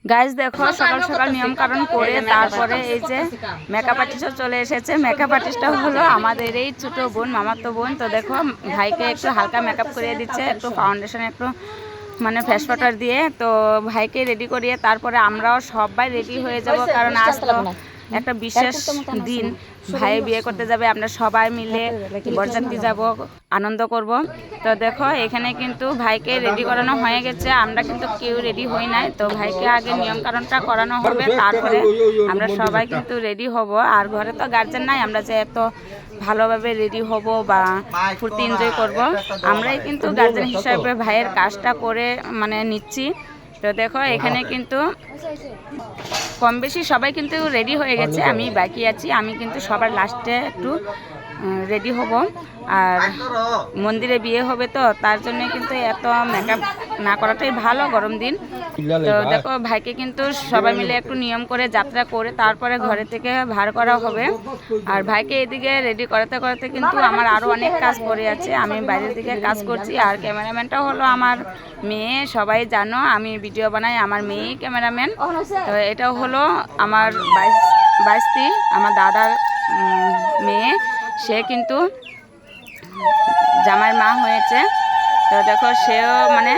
Guys দেখো সকাল সকাল নিয়ম কারণ করে তারপরে এই যে মেকআপ আর্টিস্টও চলে এসেছে। মেকআপ আর্টিস্টটা হলো আমাদের এই ছোটো বোন, মামাতো বোন। তো দেখো ভাইকে একটু হালকা মেকআপ করিয়ে দিচ্ছে, একটু ফাউন্ডেশন, একটু মানে ফেস পাউডার দিয়ে। তো ভাইকে রেডি করিয়ে তারপরে আমরাও সবাই রেডি হয়ে যাব, কারণ আজ তো একটা বিশেষ দিন। ভাই বিয়ে করতে যাবে, আমরা সবাই মিলে বরযাত্রী যাব, আনন্দ করব। তো দেখো এখানে কিন্তু ভাইকে রেডি করানো হয়ে গেছে, আমরা কিন্তু কেউ রেডি হই নাই। তো ভাইকে আগে নিয়ম কারণটা করানো হবে, তারপরে আমরা সবাই কিন্তু রেডি হব। আর ঘরে তো গার্জেন নাই, আমরা যে এত ভালোভাবে রেডি হব বা ফুর্তি এনজয় করব, আমরাই কিন্তু গার্জেন হিসাবে ভাইয়ের কাজটা করে মানে নিচ্ছি। তো দেখো এখানে কিন্তু কম বেশি সবাই কিন্তু রেডি হয়ে গেছে, আমি বাকি আছি। আমি কিন্তু সবার লাস্টে একটু রেডি হব। আর মন্দিরে বিয়ে হবে, তো তার জন্য কিন্তু এত মেকআপ না করাটাই ভালো গরম দিন। তো দেখো ভাইকে কিন্তু সবাই মিলে একটু নিয়ম করে যাত্রা করে তারপরে ঘরে থেকে ভার করা হবে। আর ভাইকে এদিকে রেডি করাতে করাতে কিন্তু আমার আরও অনেক কাজ পড়ে আছে, আমি বাইরের দিকে কাজ করছি। আর ক্যামেরাম্যানটা হলো আমার মেয়ে, সবাই জানো আমি ভিডিও বানাই, আমার মেয়েই ক্যামেরাম্যান। তো এটাও হলো আমার বাইস্তি, আমার দাদার মেয়ে, সে কিন্তু জামাইয়ের মা হয়েছে। তো দেখো সেও মানে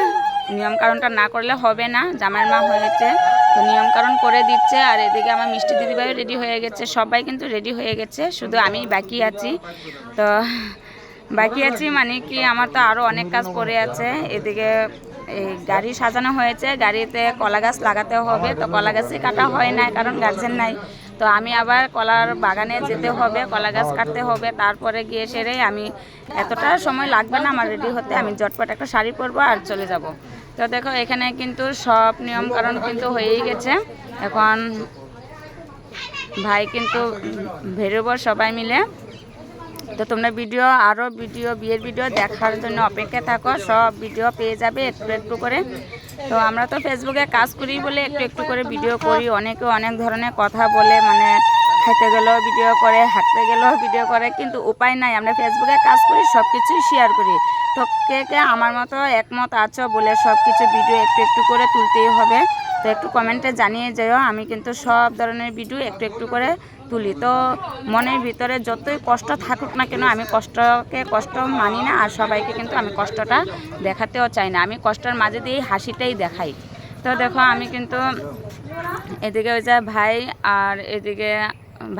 নিয়মকানুনটা না করলে হবে না, জামাইয়ের মা হয়েছে তো নিয়মকানুন করে দিচ্ছে। আর এদিকে আমার মিষ্টি দিদিভাই রেডি হয়ে গেছে, সবাই কিন্তু রেডি হয়ে গেছে, শুধু আমি বাকি আছি। তো বাকি আছি মানে কি আমার তো আরও অনেক কাজ পড়ে আছে। এদিকে এই গাড়ি সাজানো হয়েছে, গাড়িতে কলা গাছ লাগাতে হবে। তো কলা গাছই কাটা হয় না, কারণ গার্জেন নাই। তো আমি আবার কলার বাগানে যেতে হবে, কলা গাছ কাটতে হবে, তারপরে গিয়ে সেরে আমি এতটা সময় লাগবে না আমার রেডি হতে, আমি ঝটপট একটা শাড়ি পরবো আর চলে যাব। তো দেখো এখানে কিন্তু সব নিয়ম কারণ কিন্তু হয়েই গেছে। এখন ভাই কিন্তু বেরোবো সবাই মিলে। তো তোমরা আরও বিয়ের ভিডিও দেখার জন্য অপেক্ষা থাকো, সব ভিডিও পেয়ে যাবে একটু একটু করে। তো আমরা তো ফেসবুকে কাজ করি বলে একটু একটু করে ভিডিও করি, অনেকে অনেক ধরনের কথা বলে, মানে খাইতে গেলেও ভিডিও করে, হাঁটতে গেলেও ভিডিও করে, কিন্তু উপায় নাই, আমরা ফেসবুকে কাজ করি, সব কিছুই শেয়ার করি। তো কে কে আমার মতো একমত আছো বলে সব কিছু ভিডিও একটু একটু করে তুলতেই হবে। তো একটু কমেন্টে জানিয়ে যাও, আমি কিন্তু সব ধরনের ভিডিও একটু একটু করে তুলি। তো মনের ভিতরে যতই কষ্ট থাকুক না কেন, আমি কষ্টকে কষ্ট মানি না, আর সবাইকে কিন্তু আমি কষ্টটা দেখাতেও চাই না, আমি কষ্টের মাঝে দিয়েই হাসিটাই দেখাই। তো দেখো আমি কিন্তু এদিকে ওই যে ভাই আর এদিকে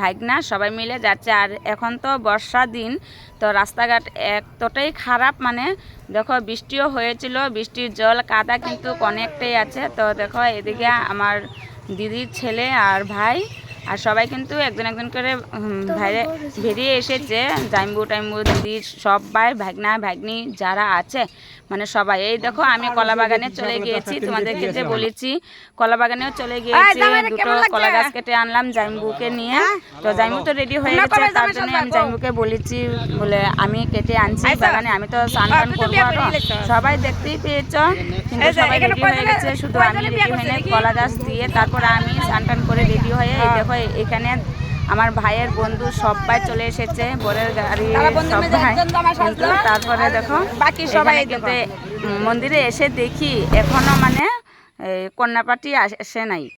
ভাইগনা সবাই মিলে যাচ্ছে। আর এখন তো বর্ষা দিন, তো রাস্তাঘাট এতটাই খারাপ, মানে দেখো বৃষ্টিও হয়েছিল, বৃষ্টির জল কাদা কিন্তু অনেকটাই আছে। তো দেখো এদিকে আমার দিদির ছেলে আর ভাই আর সবাই কিন্তু একজন একজন করে বাইরে বেরিয়ে এসেছে, জাইম্বু টাইম্বু দিদির সবাই ভাগনা ভাগ্নি যারা আছে মানে সবাই। এই দেখো আমি কলা বাগানে চলে গিয়েছি, তোমাদেরকে যে বলেছি কলা বাগানেও চলে গিয়েছি, দুটো কলা গাছ কেটে আনলাম জাইম্বুকে নিয়ে। তো জাইম্বু তো রেডি হয়ে গেছে, তার জন্য আমি জাইম্বুকে বলেছি বলে আমি কেটে আনছি বাগানে, আমি তো স্নান টান করবো। আরো সবাই দেখতেই পেয়েছ, কিন্তু সবাই রেডি হয়ে গেছে, শুধু আমি রেডি হয়ে কলা গাছ দিয়ে তারপর আমি স্নান টান করে রেডি হয়ে এই দেখো এখানে আমার ভাইয়ের বন্ধু সবাই চলে এসেছে, বরের গাড়ি সবাই। কিন্তু তারপরে দেখো বাকি সবাই কিন্তু মন্দিরে এসে দেখি এখনো মানে কন্যাপাটি আসে নাই।